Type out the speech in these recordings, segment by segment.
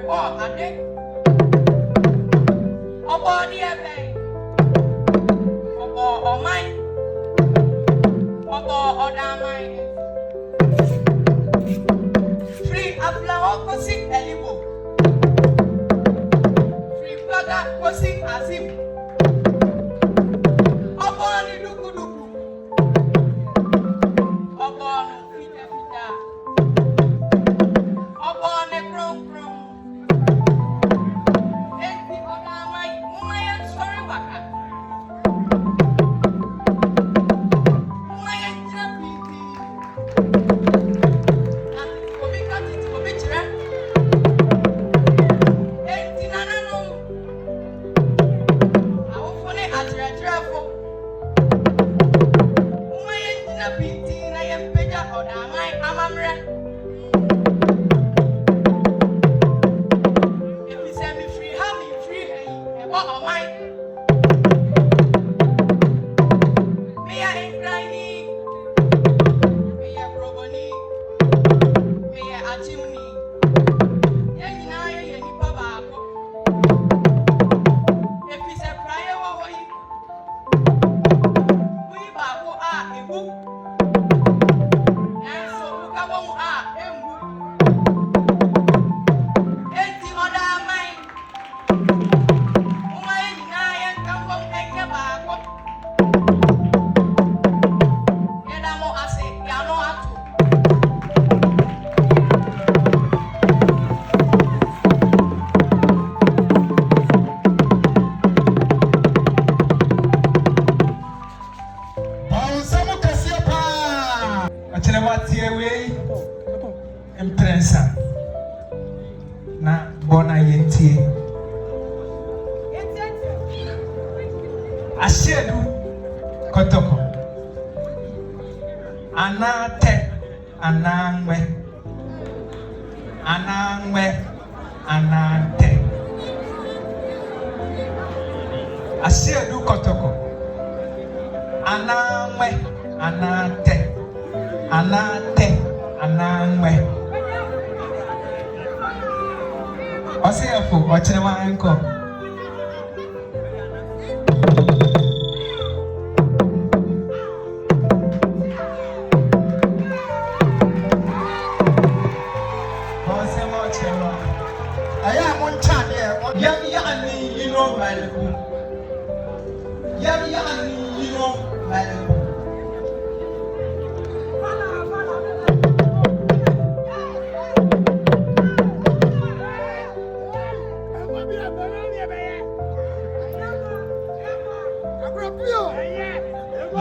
Oh, I think. Oh, body, I think. Oh, mine. Oh, damn mine. Free Afla Kosi Elibo. Free Plaga Kosi Azim. Oboni Duku Duku. Oboni Fita Fita. Oboni Krum Krum. Enti Odamai, Mumaya sorry waka. Mumaya Trapi. Na bona yentie ashedu kotoko anate anangwe anate ashedu kotoko anangwe anate anangwe Oseafo ochirema enko Osema ochirema aya monchane yami yino maliku yami yino maliku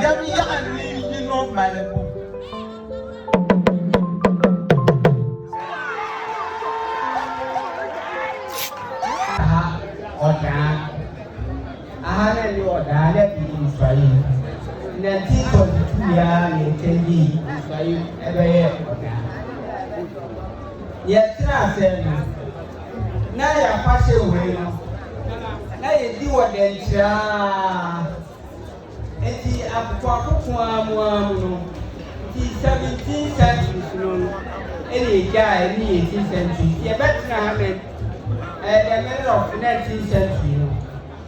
Yami yino maliku Ahana ni odale bi Israel. Na ti ko tuya ni tendi Israel ebeye oda. Ye tra se na ya fashe we no. Na ye di wode nchira. Enti akukwa amu no. Ti 17th century no. Eni ja eni 18th century. Ye betra ha me the middle of 19th century no.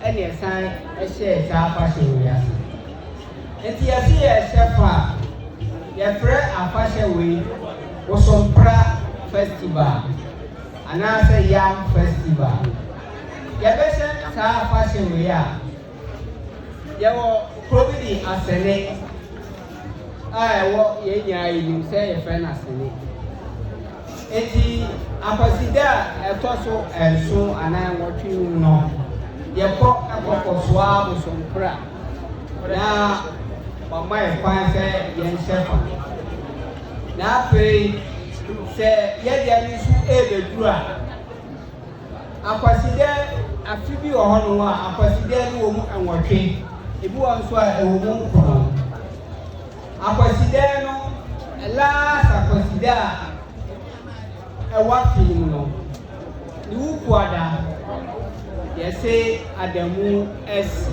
Any a sign a share fashion way. And you see a shepherd, your friend a fashion way was some pra festival, and I say young festival. Your best fashion way. You will probably as a name. I walk you say a friend as a name. And I consider a and so, and I want you know. Yako swab some crap. Now, my fine say, young shepherd. Now, pray, say, there is a dra. I consider a few or one, I consider woman and working. If you want to a woman from I consider no, alas, I consider a what feeling no. You quarter. Yes, say Adamu S.